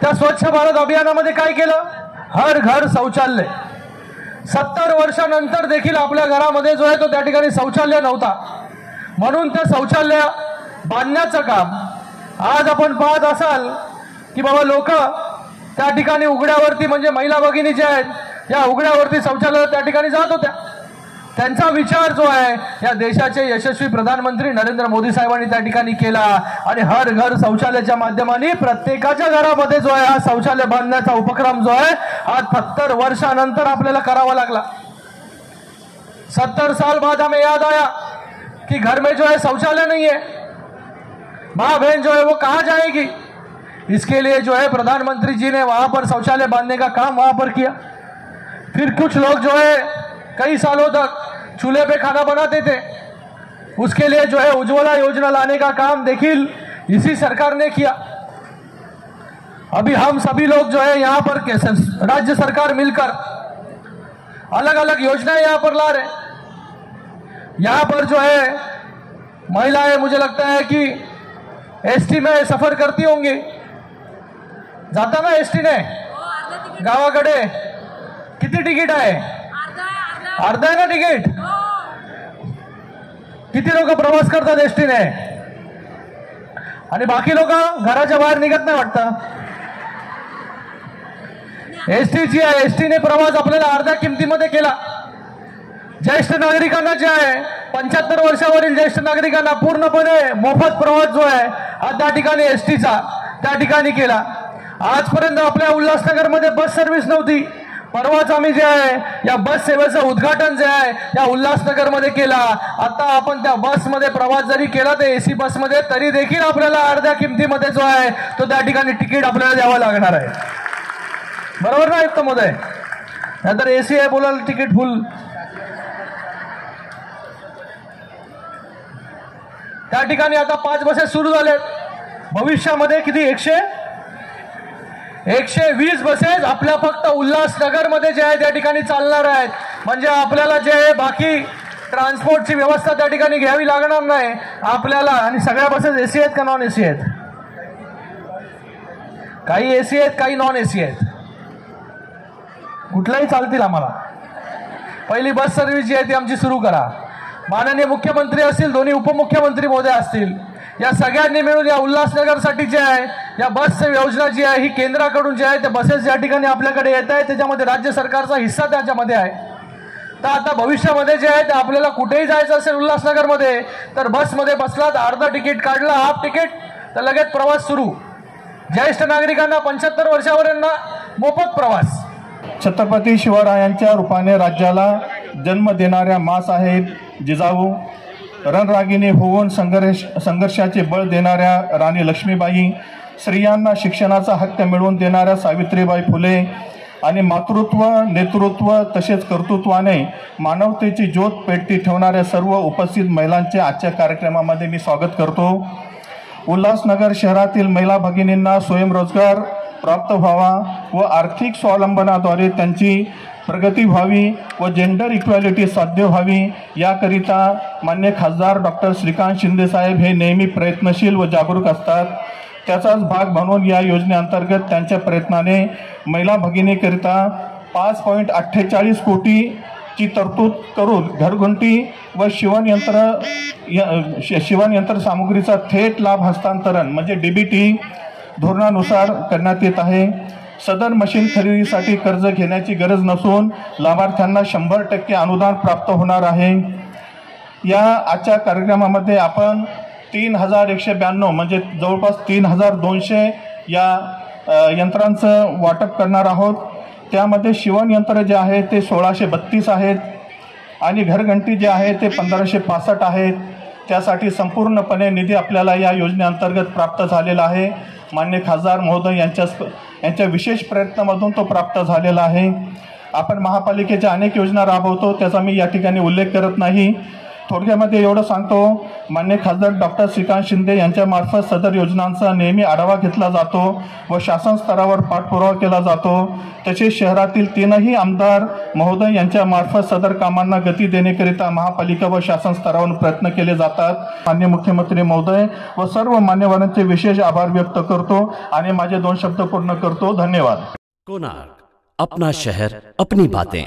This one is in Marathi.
त्या स्वच्छ भारत अभियानामध्ये काय केलं? हर घर शौचालय. 70 वर्षानंतर देखील आपल्या घरामध्ये जो आहे तो त्या ठिकाणी शौचालय नव्हता, म्हणून ते शौचालय बांधण्याचं काम आज आपण पाहत असाल की बाबा लोक त्या ठिकाणी उघड्यावरती, म्हणजे महिला भगिनी ज्या आहेत या उघड्यावरती शौचालय त्या ठिकाणी जात होत्या. त्यांचा विचार जो आहे या देशाचे यशस्वी प्रधानमंत्री नरेंद्र मोदी साहेबांनी त्या ठिकाणी केला आणि हर घर शौचालयाच्या माध्यमाने प्रत्येकाच्या घरामध्ये जो आहे हा शौचालय बांधण्याचा उपक्रम जो आहे आज 70 वर्षानंतर आपल्याला करावा लागला. 70 साल बाद हमें याद आया कि घर में जो है शौचालय नहीं है, माँ बहन जो है वो कहाँ जाएगी. इसके लिए जो है प्रधानमंत्री जी ने वहां पर शौचालय बांधने का काम वहां पर किया. फिर कुछ लोग जो है कई सालों तक चूल्हे पे खाना बनाते थे, उसके लिए जो है उज्ज्वला योजना लाने का काम देखिल इसी सरकार ने किया. अभी हम सभी लोग जो है यहाँ पर राज्य सरकार मिलकर अलग अलग योजनाएं यहाँ पर ला रहे. यहाँ पर जो है महिलाएं, मुझे लगता है कि एसटी में सफर करती होंगी, जाता ना एसटी ने गावाकडे, किती तिकीट आहे? अर्धा आहे ना तिकीट. किती लोक प्रवास करतात एसटीने आणि बाकी लोक घराच्या बाहेर निघत नाही वाटतं. एसटीची आहे, एसटीने प्रवास आपल्याला अर्ध्या किमतीमध्ये केला. ज्येष्ठ नागरिकांना जे आहे 75 वर्षावरील ज्येष्ठ नागरिकांना पूर्णपणे मोफत प्रवास जो आहे हा त्या ठिकाणी एसटीचा त्या ठिकाणी केला. आजपर्यंत आपल्या उल्हासनगरमध्ये बस सर्व्हिस नव्हती. परवाच आम्ही जे आहे या बस सेवेचं उद्घाटन जे आहे या उल्हासनगरमध्ये केला. आता आपण त्या बसमध्ये प्रवास जरी केला ते एसी बसमध्ये, तरी देखील आपल्याला अर्ध्या किमतीमध्ये जो आहे तो त्या ठिकाणी तिकीट आपल्याला द्यावं लागणार आहे. बरोबर ना आयुक्त महोदय? नंतर एसी आहे बोलाल तिकीट फुल. त्या ठिकाणी आता 5 बसेस सुरू झालेत. भविष्यामध्ये किती 120 बसेस आपल्या फक्त उल्हासनगरमध्ये जे आहे त्या ठिकाणी चालणार आहेत. म्हणजे आपल्याला जे आहे बाकी ट्रान्सपोर्टची व्यवस्था त्या ठिकाणी घ्यावी लागणार नाही आपल्याला. आणि सगळ्या बसेस एसी आहेत का नॉन एसी आहेत? काही एसी आहेत, काही नॉन एसी आहेत. कुठलाही चालतील आम्हाला. पहिली बस सर्व्हिस जी आहे ती आमची सुरू करा. माननीय मुख्यमंत्री असतील, दोन्ही उपमुख्यमंत्री महोदय असतील, या सगळ्यांनी मिळून या उल्हासनगरसाठी जे आहे या बस योजना जी आहे ही केंद्राकडून जे आहे त्या बसेस या ठिकाणी आपल्याकडे येत आहे, त्याच्यामध्ये राज्य सरकारचा हिस्सा त्याच्यामध्ये आहे. तर आता भविष्यामध्ये जे आहे ते आपल्याला कुठेही जायचं असेल उल्हासनगरमध्ये तर बसमध्ये बसलात, अर्धा तिकीट काढला, हाफ तिकीट, तर लगेच प्रवास सुरू. ज्येष्ठ नागरिकांना 75 वर्षावरील मोफत प्रवास. छत्रपती शिवरायांच्या रूपाने राज्याला जन्म देणाऱ्या मास आहेत जिजाऊ, रणरागिणी होऊन संघर्षाचे बळ देणाऱ्या राणी लक्ष्मीबाई, स्त्रियांना शिक्षणाचा हक्क मिळवून देणाऱ्या सावित्रीबाई फुले आणि मातृत्व, नेतृत्व तसेच कर्तृत्वाने मानवतेची ज्योत पेटती ठेवणाऱ्या सर्व उपस्थित महिलांचे आजच्या कार्यक्रमामध्ये मी स्वागत करतो. उल्हासनगर शहरातील महिला भगिनींना स्वयंरोजगार प्राप्त व्हावा व आर्थिक स्वावलंबनाद्वारे त्यांची प्रगती व्हावी व जेंडर इक्वॅलिटी साध्य व्हावी याकरिता मान्य खासदार डॉक्टर श्रीकांत शिंदे साहेब हे नेहमी प्रयत्नशील व जागरूक असतात. त्याचाच भाग म्हणून या योजनेअंतर्गत त्यांच्या प्रयत्नाने महिला भगिनीकरिता 5.48 कोटीची तरतूद करून घरघंटी व शिवणयंत्र सामुग्रीचा थेट लाभ हस्तांतरण म्हणजे डीबीटी धोरणानुसार करण्यात येत आहे. सदर मशीन खरेदीसाठी कर्ज घेण्याची गरज नसून लाभार्थ्यांना 100% अनुदान प्राप्त होणार आहे. या आजच्या कार्यक्रमामध्ये आपण 3192 म्हणजे जवळपास 3200 या यंत्रांचं वाटप करणार आहोत. त्यामध्ये शिवणयंत्र जे आहे ते 1632 आहेत आणि घरघंटी जे आहे ते 1565 आहेत. त्यासाठी संपूर्णपणे निधी आपल्याला या योजनेअंतर्गत प्राप्त झालेला आहे. मान्य खासदार महोदय यांच्या विशेष प्रयत्नामधून तो प्राप्त झालेला आहे. आपण महापालिकेच्या अनेक योजना राबवतो, त्याचा मी या ठिकाणी उल्लेख करत नाही. थोडक्यामध्ये एवढं सांगतो, मान्य खासदार डॉक्टर श्रीकांत शिंदे यांच्या मार्फत सदर योजनांचा नेहमी आढावा घेतला जातो व शासन स्तरावर पाठपुरावा केला जातो। तसेच शहरातील 3ही आमदार महोदय यांच्या मार्फत सदर कामांना गती देण्याकरिता महापालिका व शासन स्तरावर प्रयत्न केले जातात। माननीय मुख्यमंत्री महोदय व सर्व मान्यवरांचे विशेष आभार व्यक्त करतो आणि माझे 2 शब्द पूर्ण करतो। धन्यवाद। कोणार्क, अपना शहर, अपनी बातें।